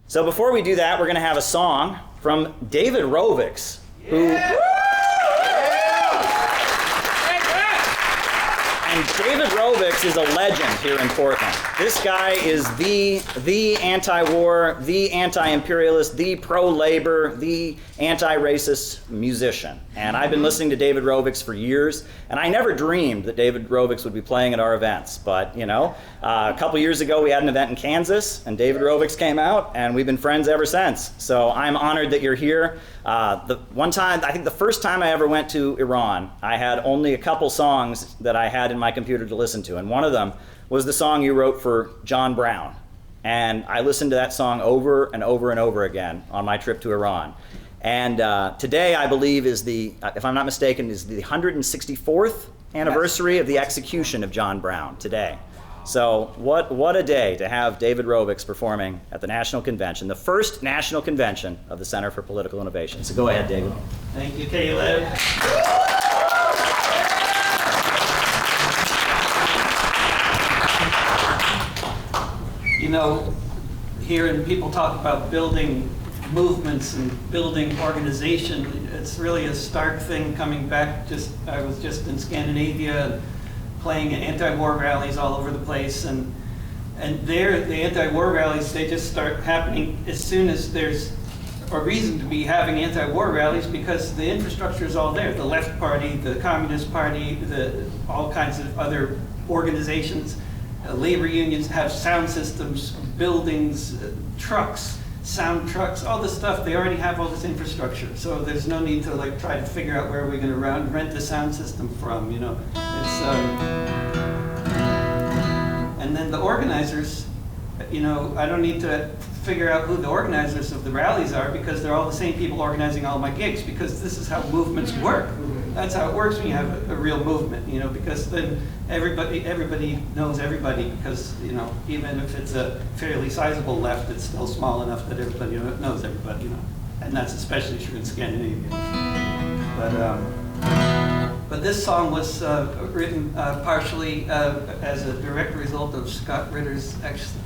So before we do that, we're going to have a song from David Rovics, who... And David Rovics is a legend here in Portland. This guy is the anti-war, the anti-imperialist, the pro-labor, the anti-racist musician. And I've been listening to David Rovics for years, and I never dreamed that David Rovics would be playing at our events. But, you know, a couple years ago we had an event in Kansas, and David Rovics came out, and we've been friends ever since. So I'm honored that you're here. The one time, I think the first time I ever went to Iran, I had only a couple songs that I had in my computer to listen to, and one of them was the song you wrote for John Brown. And I listened to that song over and over and over again on my trip to Iran. And today, I believe, is the, if I'm not mistaken, is the 164th anniversary of the execution of John Brown today. So what a day to have David Rovics performing at the National Convention, the first national convention of the Center for Political Innovation. So go ahead, David. Thank you, Caleb. You know, hearing people talk about building movements and building organization, it's really a stark thing coming back. I was just in Scandinavia playing anti-war rallies all over the place, and there the anti-war rallies, they just start happening as soon as there's a reason to be having anti-war rallies, because the infrastructure is all there. The Left Party, the Communist Party, all kinds of other organizations, labor unions have sound systems, buildings, trucks, sound trucks, all this stuff. They already have all this infrastructure, so there's no need to like try to figure out where we're going to rent the sound system from. You know, it's and then the organizers. You know, I don't need to figure out who the organizers of the rallies are, because they're all the same people organizing all my gigs, because this is how movements work. That's how it works when you have a real movement, you know, because then everybody knows everybody, because, you know, even if it's a fairly sizable left, it's still small enough that everybody knows everybody, you know, and that's especially true in Scandinavia. But this song was written partially as a direct result of Scott Ritter's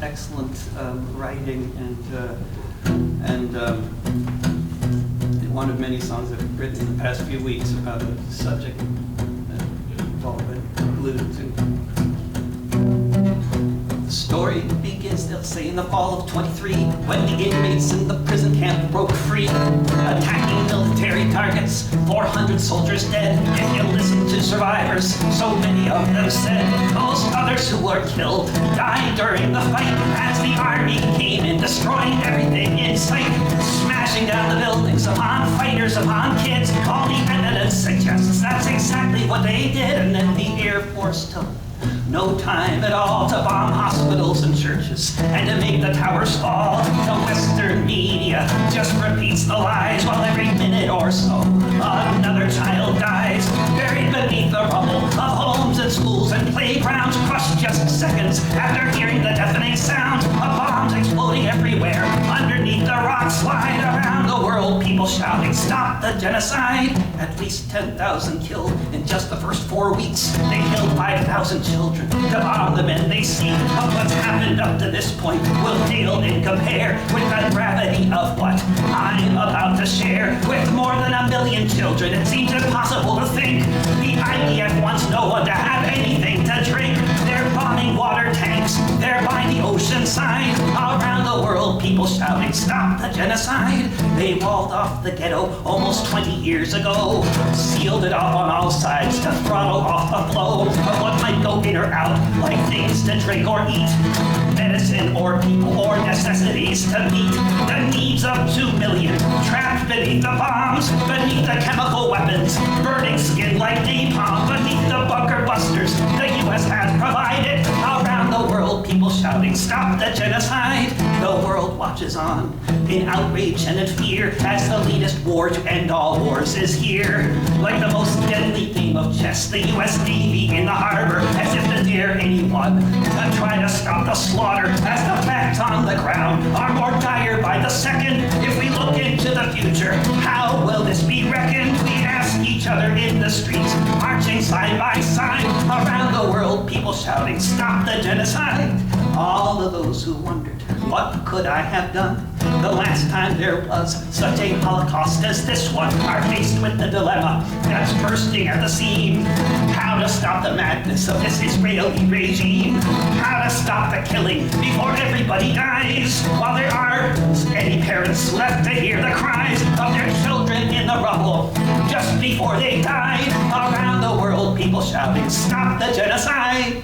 excellent writing, and one of many songs that I've written in the past few weeks about a subject that we've all been alluded to. The story begins, they'll say, in the fall of 23, when the inmates in the prison camp broke free, attacking military targets, 400 soldiers dead. If you listen to survivors, so many of them said those others who were killed died during the fight, as the army came in, destroying everything in sight, smashing down the buildings upon fighters, upon kids. All the evidence suggests that's exactly what they did. And then the Air Force took no time at all to bomb hospitals and churches and to make the towers fall. The Western media just repeats the lies, while every minute or so another child dies, buried beneath the rubble of homes and schools and playgrounds, crushed just seconds after hearing the deafening sound of bombs exploding everywhere. Underneath the rocks slide around the world, people shouting, "Stop the genocide!" At least 10,000 killed in just the first 4 weeks. They killed 5,000 children to bomb the men they see. But what's happened up to this point will pale and compare with the gravity of what I'm about to share. With more than 1 million children, it seems impossible to think the IDF wants no one to have anything to drink. They're bombing water tanks, they're by the ocean side. Around the world, people shouting, "Stop the genocide!" They walled off the ghetto almost 20 years ago, sealed it off on all sides to throttle off the flow of what might go in or out, like things to drink or eat, medicine or people or necessities to meet the needs of 2 million, trapped beneath the bombs, beneath the chemical weapons, burning skin like napalm, beneath the bunker busters the U.S. has provided. Around the world, people shouting, "Stop the genocide!" The world watches on in outrage and in fear, as the latest war to end all wars is here. Like the most deadly game of chess, the U.S. Navy in the harbor, as if to dare anyone to try to stop the slaughter, as the facts on the ground are more dire by the second. If we look into the future, how will this be reckoned? We ask each other in the streets, marching side by side. Around the world, people shouting, "Stop the genocide!" All of those who wondered what could I have done? The last time there was such a holocaust as this one, are faced with the dilemma that's bursting at the seam. How to stop the madness of this Israeli regime? How to stop the killing before everybody dies? While there are any parents left to hear the cries of their children in the rubble just before they die. Around the world, people shouting, "Stop the genocide!"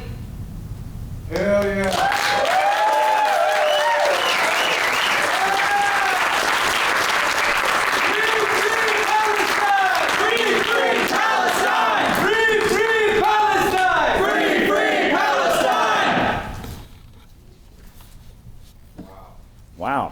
Hell yeah. Wow.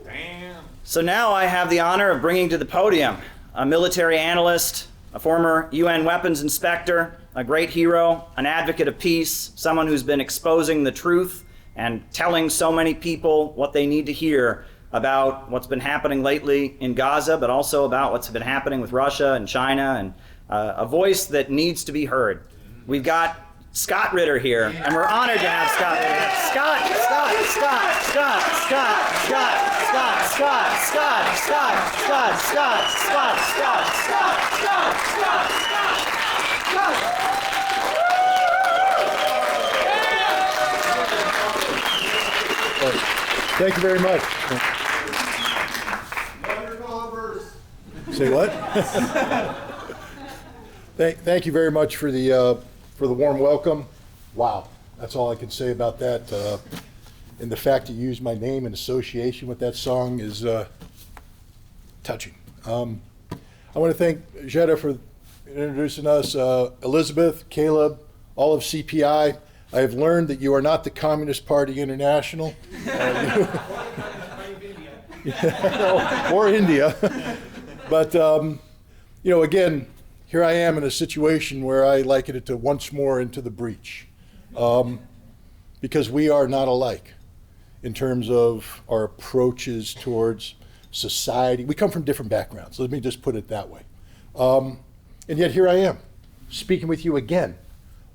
Damn. So now I have the honor of bringing to the podium a military analyst, a former UN weapons inspector, a great hero, an advocate of peace, someone who's been exposing the truth and telling so many people what they need to hear about what's been happening lately in Gaza, but also about what's been happening with Russia and China, and a voice that needs to be heard. We've got Scott Ritter here, and we're honored to have Scott Ritter. Scott. Thank you very much. Say what? Thank you very much for the warm welcome. Wow, that's all I can say about that. And the fact that you used my name in association with that song is touching. I want to thank Jetta for introducing us, Elizabeth, Caleb, all of CPI. I have learned that you are not the Communist Party International. Or India. But, again, here I am in a situation where I liken it to once more into the breach. Because we are not alike in terms of our approaches towards society. We come from different backgrounds. Let me just put it that way. And yet here I am, speaking with you again.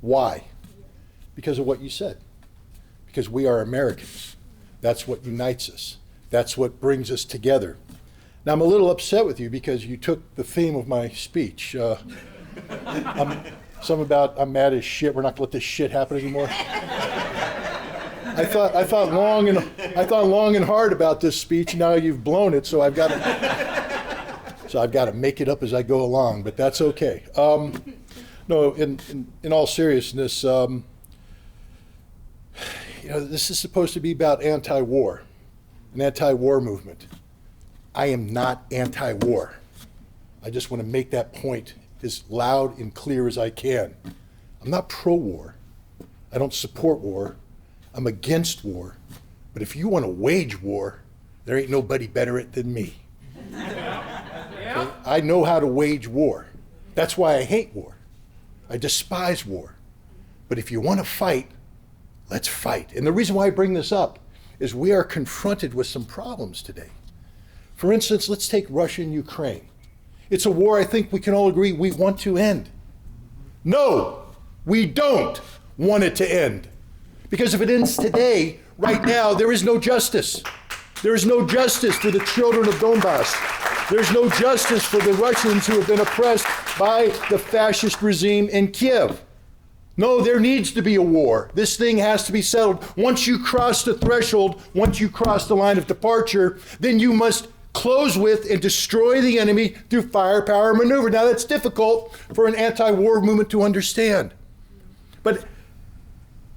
Why? Because of what you said. Because we are Americans. That's what unites us. That's what brings us together. Now, I'm a little upset with you because you took the theme of my speech. I'm mad as shit. We're not gonna let this shit happen anymore. I thought long and hard about this speech. Now you've blown it, so I've got to make it up as I go along. But that's okay. No, in all seriousness, this is supposed to be about anti-war, an anti-war movement. I am not anti-war. I just want to make that point as loud and clear as I can. I'm not pro-war. I don't support war. I'm against war. But if you want to wage war, there ain't nobody better at it than me. Okay? I know how to wage war. That's why I hate war. I despise war. But if you want to fight, let's fight. And the reason why I bring this up is we are confronted with some problems today. For instance, let's take Russia and Ukraine. It's a war I think we can all agree we want to end. No, we don't want it to end. Because if it ends today, right now, there is no justice. There is no justice for the children of Donbass. There's no justice for the Russians who have been oppressed by the fascist regime in Kiev. No, there needs to be a war. This thing has to be settled. Once you cross the threshold, once you cross the line of departure, then you must close with and destroy the enemy through firepower maneuver. Now, that's difficult for an anti-war movement to understand. But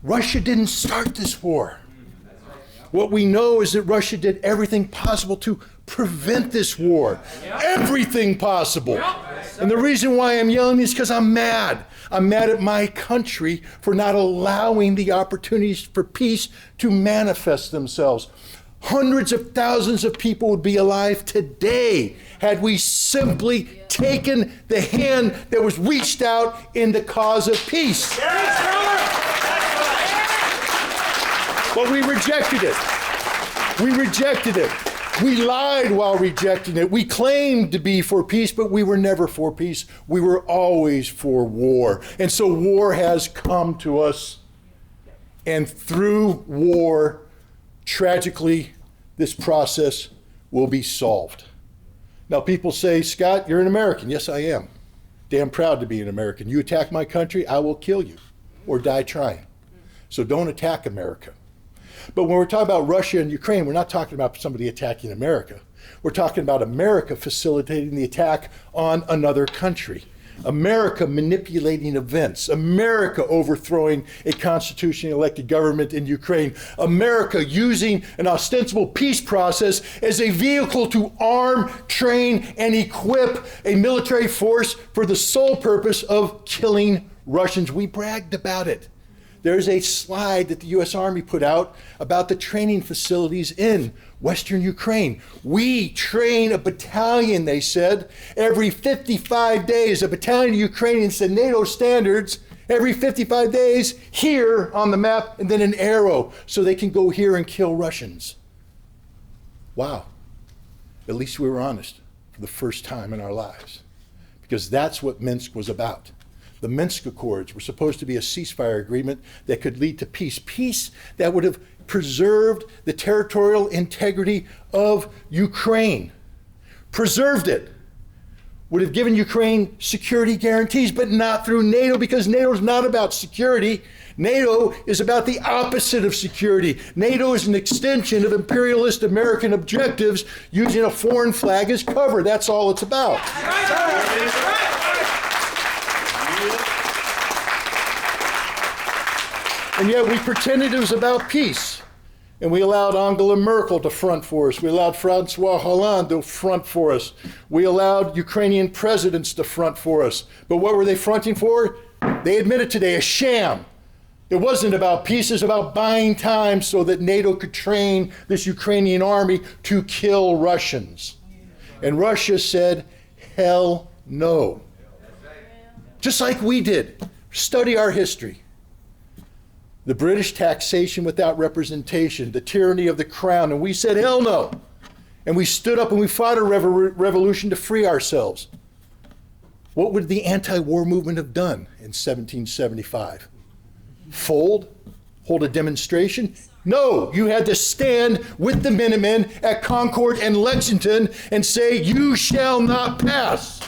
Russia didn't start this war. What we know is that Russia did everything possible to prevent this war. Everything possible. And the reason why I'm yelling is because I'm mad. I'm mad at my country for not allowing the opportunities for peace to manifest themselves. Hundreds of thousands of people would be alive today had we simply taken the hand that was reached out in the cause of peace. But we rejected it. We rejected it. We lied while rejecting it. We claimed to be for peace, but we were never for peace. We were always for war. And so war has come to us. And through war, tragically, this process will be solved. Now, people say, Scott, you're an American. Yes, I am. Damn proud to be an American. You attack my country, I will kill you or die trying. So don't attack America. But when we're talking about Russia and Ukraine, we're not talking about somebody attacking America. We're talking about America facilitating the attack on another country. America manipulating events. America overthrowing a constitutionally elected government in Ukraine. America using an ostensible peace process as a vehicle to arm, train, and equip a military force for the sole purpose of killing Russians. We bragged about it. There's a slide that the U.S. Army put out about the training facilities in Western Ukraine. We train a battalion, they said, every 55 days. A battalion of Ukrainians to NATO standards every 55 days here on the map, and then an arrow so they can go here and kill Russians. Wow. At least we were honest for the first time in our lives, because that's what Minsk was about. The Minsk Accords were supposed to be a ceasefire agreement that could lead to peace. Peace that would have preserved the territorial integrity of Ukraine. Preserved it. Would have given Ukraine security guarantees, but not through NATO, because NATO is not about security. NATO is about the opposite of security. NATO is an extension of imperialist American objectives using a foreign flag as cover. That's all it's about. And yet we pretended it was about peace. And we allowed Angela Merkel to front for us. We allowed Francois Hollande to front for us. We allowed Ukrainian presidents to front for us. But what were they fronting for? They admitted today, a sham. It wasn't about peace, it was about buying time so that NATO could train this Ukrainian army to kill Russians. And Russia said, hell no. Just like we did. Study our history. The British taxation without representation, the tyranny of the crown, and we said, hell no. And we stood up and we fought a revolution to free ourselves. What would the anti-war movement have done in 1775? Fold? Hold a demonstration? No, you had to stand with the Minutemen at Concord and Lexington and say, you shall not pass.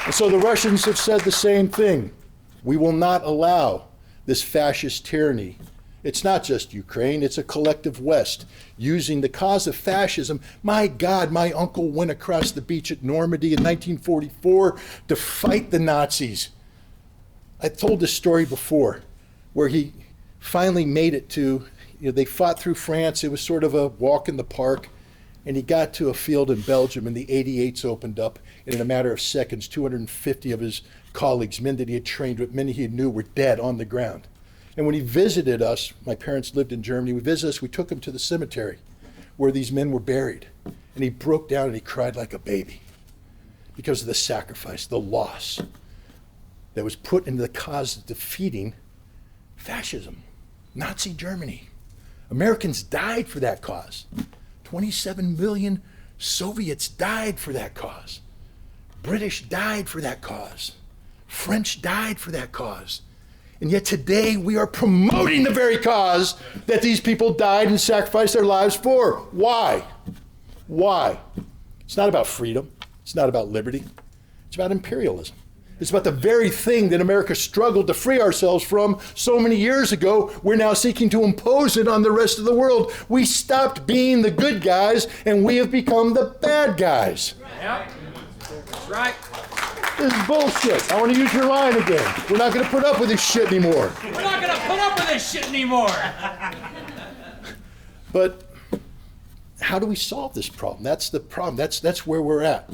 And so the Russians have said the same thing. We will not allow this fascist tyranny. It's not just Ukraine, it's a collective West using the cause of fascism. My God, my uncle went across the beach at Normandy in 1944 to fight the Nazis. I told this story before, where he finally made it to, they fought through France. It was sort of a walk in the park. And he got to a field in Belgium, and the 88s opened up. And in a matter of seconds, 250 of his colleagues, men that he had trained with, men he knew, were dead on the ground. And when he visited us, my parents lived in Germany, we visited us, we took him to the cemetery where these men were buried. And he broke down and he cried like a baby because of the sacrifice, the loss that was put into the cause of defeating fascism, Nazi Germany. Americans died for that cause. 27 million Soviets died for that cause. British died for that cause. French died for that cause. And yet today we are promoting the very cause that these people died and sacrificed their lives for. Why? Why? It's not about freedom. It's not about liberty. It's about imperialism. It's about the very thing that America struggled to free ourselves from so many years ago. We're now seeking to impose it on the rest of the world. We stopped being the good guys and we have become the bad guys. Yep. That's right. This is bullshit. I want to use your line again. We're not going to put up with this shit anymore. We're not going to put up with this shit anymore. But how do we solve this problem? That's the problem. That's where we're at.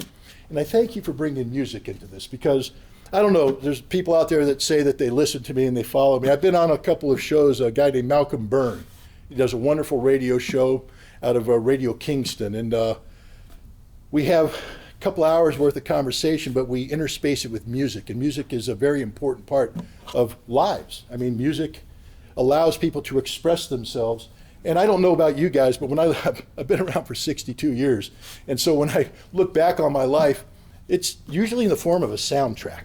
And I thank you for bringing music into this, because I don't know, there's people out there that say that they listen to me and they follow me. I've been on a couple of shows, a guy named Malcolm Byrne. He does a wonderful radio show out of Radio Kingston. And we have a couple hours worth of conversation, but we interspace it with music. And music is a very important part of lives. I mean, music allows people to express themselves. And I don't know about you guys, but I've been around for 62 years. And so when I look back on my life, it's usually in the form of a soundtrack.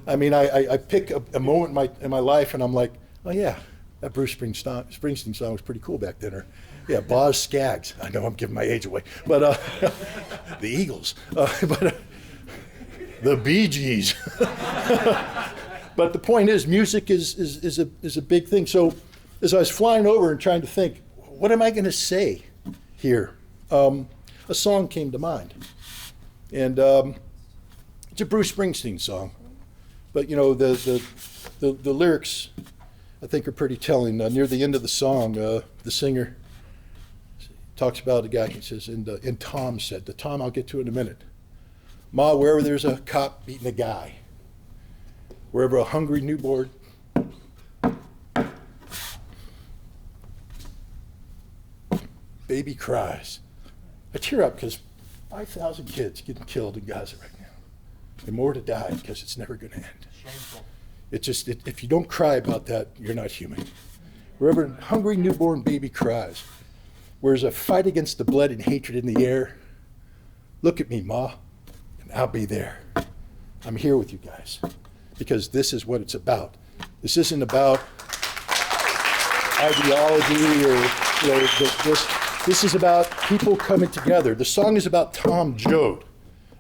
I mean, I pick a moment in my life and I'm like, oh yeah, that Bruce Springsteen song was pretty cool back then. Or yeah, Boz Scaggs. I know I'm giving my age away, but the Eagles, but the Bee Gees. But the point is, music is a big thing. So as I was flying over and trying to think, what am I going to say here? A song came to mind, and it's a Bruce Springsteen song. But you know, the lyrics, I think, are pretty telling. Near the end of the song, the singer talks about a guy. He says, and Tom said, the Tom I'll get to in a minute. Ma, wherever there's a cop beating a guy, wherever a hungry newborn baby cries. I tear up because 5,000 kids getting killed in Gaza right now. And more to die because it's never going to end. Shameful. If you don't cry about that, you're not human. Wherever a hungry newborn baby cries, where there's a fight against the blood and hatred in the air, look at me, Ma, and I'll be there. I'm here with you guys because this is what it's about. This isn't about ideology or this is about people coming together. The song is about Tom Joad,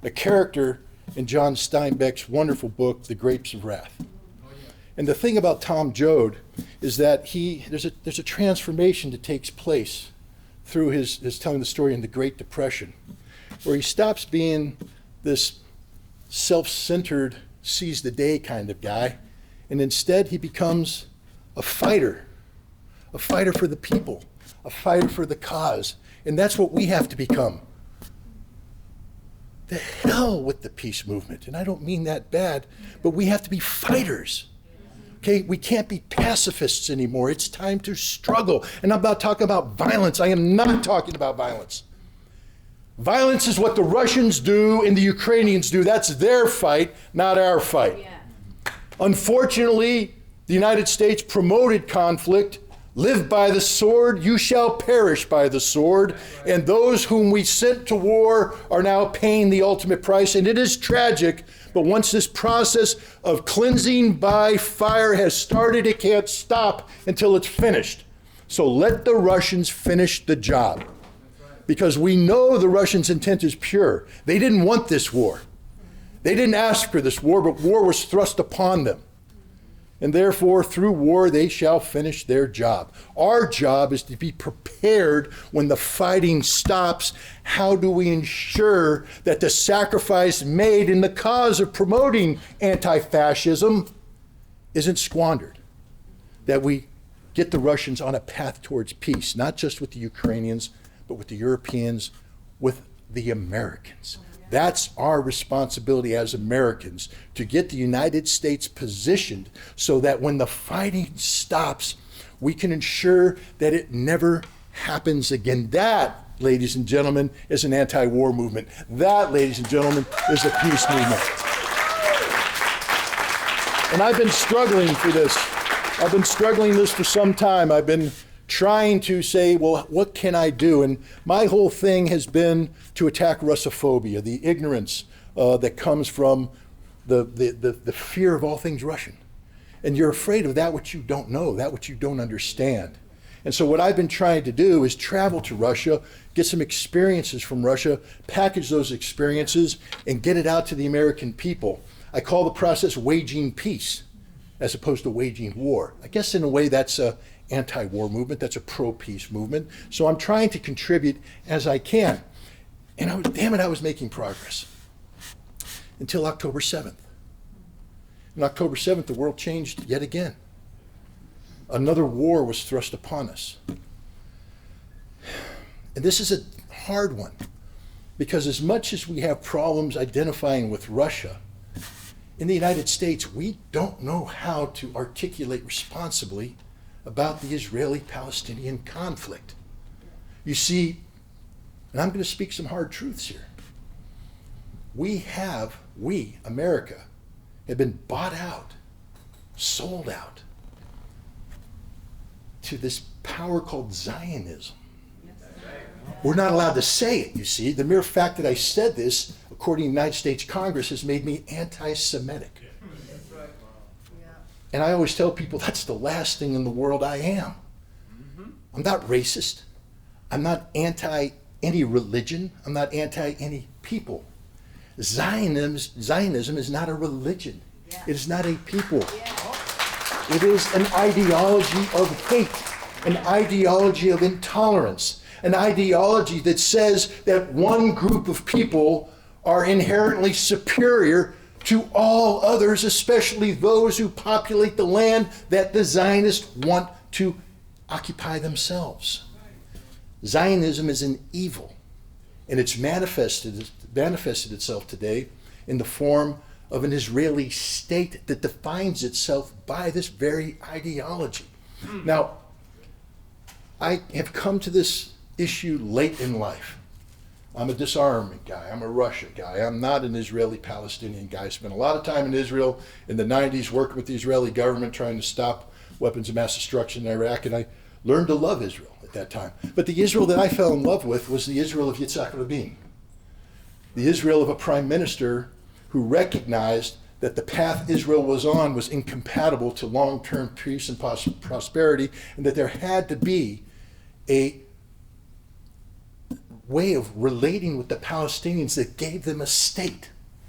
a character in John Steinbeck's wonderful book, The Grapes of Wrath. And the thing about Tom Joad is that there's a transformation that takes place through his telling the story in the Great Depression, where he stops being this self-centered, seize the day kind of guy, and instead he becomes a fighter for the people, a fighter for the cause. And that's what we have to become. The hell with the peace movement. And I don't mean that bad, but we have to be fighters. Okay, we can't be pacifists anymore. It's time to struggle. And I'm not talking about violence. I am not talking about violence. Violence is what the Russians do and the Ukrainians do. That's their fight, not our fight. Yeah. Unfortunately, the United States promoted conflict. Live by the sword, you shall perish by the sword. And those whom we sent to war are now paying the ultimate price. And it is tragic, but once this process of cleansing by fire has started, it can't stop until it's finished. So let the Russians finish the job. Because we know the Russians' intent is pure. They didn't want this war. They didn't ask for this war, but war was thrust upon them. And therefore, through war, they shall finish their job. Our job is to be prepared when the fighting stops. How do we ensure that the sacrifice made in the cause of promoting anti-fascism isn't squandered? That we get the Russians on a path towards peace, not just with the Ukrainians, but with the Europeans, with the Americans. That's our responsibility as Americans, to get the United States positioned so that when the fighting stops, we can ensure that it never happens again. That, ladies and gentlemen, is an anti-war movement. That, ladies and gentlemen, is a peace movement. And I've been struggling for this. I've been struggling this for some time. I've been trying to say, well, what can I do? And my whole thing has been to attack Russophobia, the ignorance that comes from the fear of all things Russian. And you're afraid of that which you don't know, that which you don't understand. And so what I've been trying to do is travel to Russia, get some experiences from Russia, package those experiences, and get it out to the American people. I call the process waging peace as opposed to waging war. I guess in a way that's a anti-war movement, that's a pro-peace movement. So I'm trying to contribute as I can. And I was making progress until October 7th. On October 7th, the world changed yet again. Another war was thrust upon us. And this is a hard one, because as much as we have problems identifying with Russia, in the United States, we don't know how to articulate responsibly about the Israeli-Palestinian conflict. You see, and I'm going to speak some hard truths here. We, America, have been bought out, sold out to this power called Zionism. We're not allowed to say it, you see. The mere fact that I said this, according to the United States Congress, has made me anti-Semitic. And I always tell people that's the last thing in the world I am. I'm not racist. I'm not anti any religion. I'm not anti any people. Zionism is not a religion. It is not a people. It is an ideology of hate, an ideology of intolerance, an ideology that says that one group of people are inherently superior to all others, especially those who populate the land that the Zionists want to occupy themselves. Zionism is an evil, and it's manifested itself today in the form of an Israeli state that defines itself by this very ideology. Now, I have come to this issue late in life. I'm a disarmament guy. I'm a Russia guy. I'm not an Israeli-Palestinian guy. I spent a lot of time in Israel in the 90s working with the Israeli government trying to stop weapons of mass destruction in Iraq, and I learned to love Israel at that time. But the Israel that I fell in love with was the Israel of Yitzhak Rabin, the Israel of a prime minister who recognized that the path Israel was on was incompatible to long-term peace and prosperity, and that there had to be a way of relating with the Palestinians that gave them a state,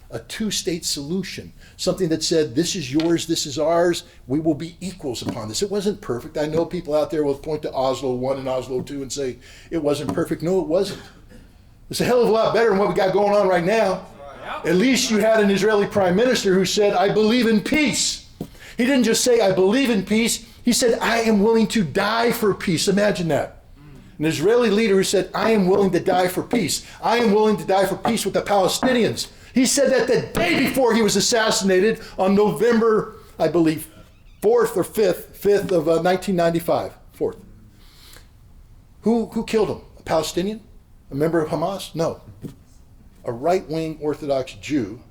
a two-state solution, something that said, this is yours, this is ours, we will be equals upon this. It wasn't perfect. I know people out there will point to Oslo 1 and Oslo 2 and say it wasn't perfect. No, it wasn't. It's a hell of a lot better than what we got going on right now. At least you had an Israeli prime minister who said, I believe in peace. He didn't just say, I believe in peace. He said, I am willing to die for peace. Imagine that. An Israeli leader who said, I am willing to die for peace. I am willing to die for peace with the Palestinians. He said that the day before he was assassinated on November, I believe, 4th or 5th of 1995. 4th. Who killed him? A Palestinian? A member of Hamas? No. A right-wing Orthodox Jew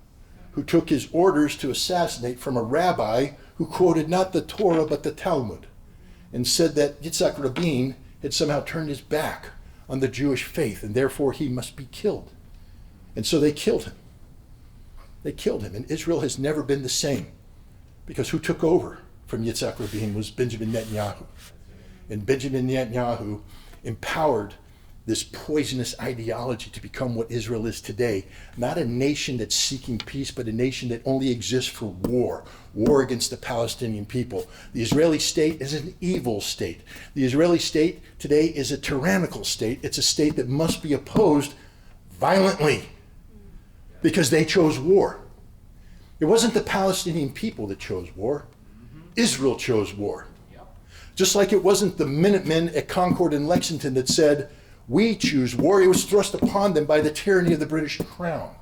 who took his orders to assassinate from a rabbi who quoted not the Torah but the Talmud and said that Yitzhak Rabin had somehow turned his back on the Jewish faith and therefore he must be killed. And so they killed him. They killed him. And Israel has never been the same because who took over from Yitzhak Rabin was Benjamin Netanyahu. And Benjamin Netanyahu empowered this poisonous ideology to become what Israel is today. Not a nation that's seeking peace, but a nation that only exists for war against the Palestinian people. The Israeli state is an evil state. The Israeli state today is a tyrannical state. It's a state that must be opposed violently because they chose war. It wasn't the Palestinian people that chose war. Israel chose war. Just like it wasn't the Minutemen at Concord and Lexington that said, we choose war. It was thrust upon them by the tyranny of the British Crown.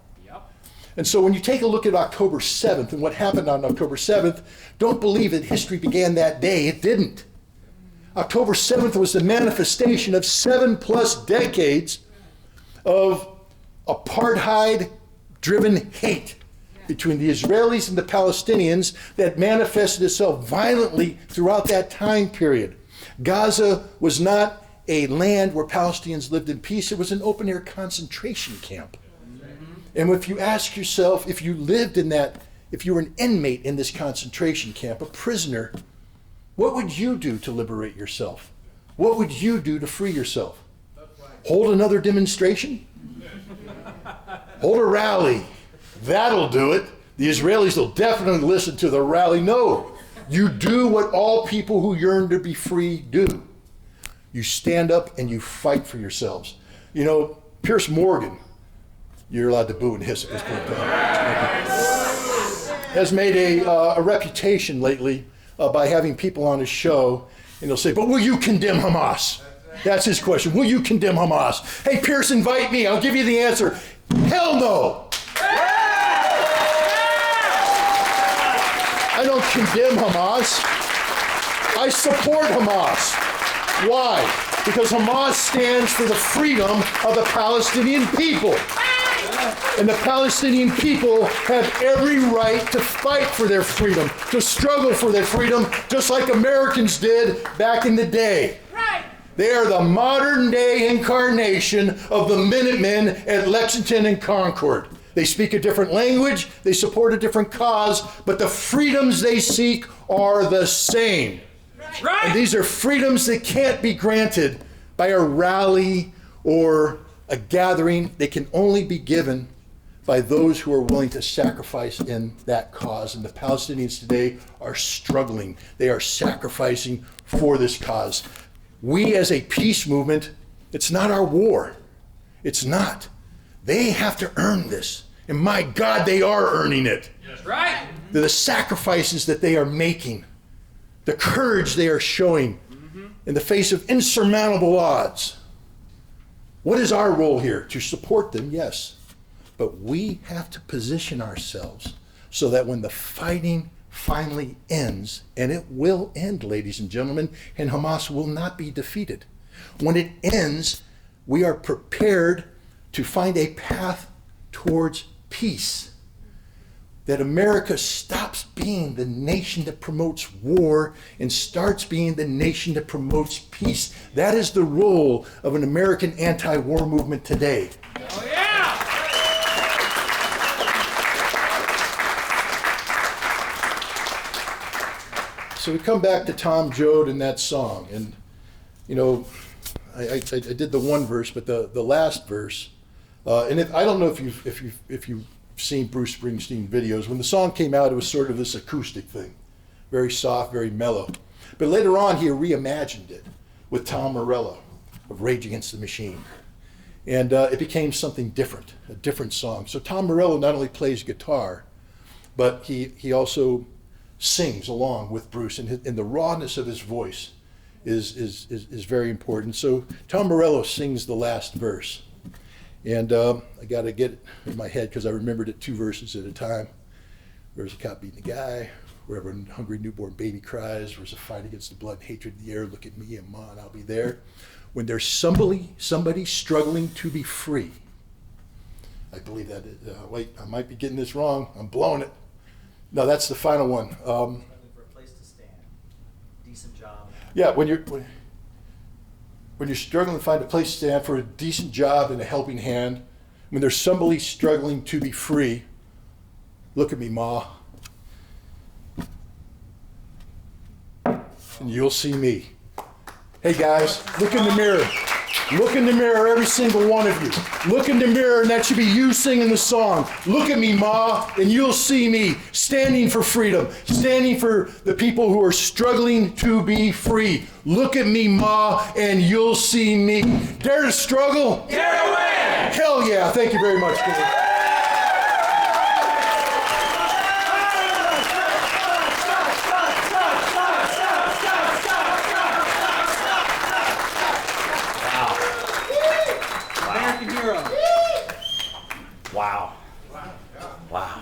And so when you take a look at October 7th and what happened on October 7th, don't believe that history began that day. It didn't. October 7th was the manifestation of 7+ decades of apartheid-driven hate between the Israelis and the Palestinians that manifested itself violently throughout that time period. Gaza was not a land where Palestinians lived in peace. It was an open-air concentration camp. And if you ask yourself, if you lived in that, if you were an inmate in this concentration camp, a prisoner, what would you do to liberate yourself? What would you do to free yourself? Hold another demonstration? Hold a rally. That'll do it. The Israelis will definitely listen to the rally. No, you do what all people who yearn to be free do. You stand up and you fight for yourselves. You know, Pierce Morgan, you're allowed to boo and hiss at this point in time, has made a reputation lately by having people on his show, and he'll say, but will you condemn Hamas? That's his question. Will you condemn Hamas? Hey, Pierce, invite me. I'll give you the answer. Hell no. I don't condemn Hamas. I support Hamas. Why? Because Hamas stands for the freedom of the Palestinian people. And the Palestinian people have every right to fight for their freedom, to struggle for their freedom, just like Americans did back in the day. Right. They are the modern day incarnation of the Minutemen at Lexington and Concord. They speak a different language, they support a different cause, but the freedoms they seek are the same. Right. And these are freedoms that can't be granted by a rally or a gathering. They can only be given by those who are willing to sacrifice in that cause. And the Palestinians today are struggling. They are sacrificing for this cause. We as a peace movement, it's not our war. It's not. They have to earn this. And my God, they are earning it. That's right. The sacrifices that they are making, the courage they are showing in the face of insurmountable odds. What is our role here? To support them, yes. But we have to position ourselves so that when the fighting finally ends, and it will end, ladies and gentlemen, and Hamas will not be defeated. When it ends, we are prepared to find a path towards peace. That America stops being the nation that promotes war and starts being the nation that promotes peace. That is the role of an American anti-war movement today. Oh, yeah. So we come back to Tom Joad and that song, and you know, I did the one verse, but the last verse, and I don't know if you've seen Bruce Springsteen videos. When the song came out, it was sort of this acoustic thing, very soft, very mellow. But later on, he reimagined it with Tom Morello of Rage Against the Machine, and it became something different, a different song. So Tom Morello not only plays guitar, but he also sings along with Bruce, and the rawness of his voice is very important. So Tom Morello sings the last verse, and I got to get it in my head because I remembered it 2 verses at a time. There's a cop beating a guy, wherever a hungry newborn baby cries, there's a fight against the blood and hatred in the air, look at me and Ma and I'll be there. When there's somebody struggling to be free, I believe that, wait, I might be getting this wrong, I'm blowing it. No, that's the final one. For a place to stand, decent job. Yeah, when you're struggling to find a place to stand, for a decent job and a helping hand, when there's somebody struggling to be free, look at me, Ma, and you'll see me. Hey guys, look in the mirror. Look in the mirror, every single one of you. Look in the mirror, and that should be you singing the song. Look at me, Ma, and you'll see me standing for freedom, standing for the people who are struggling to be free. Look at me, Ma, and you'll see me. Dare to struggle? Dare to win. Hell yeah. Thank you very much, Billy. American hero. Wow. Wow.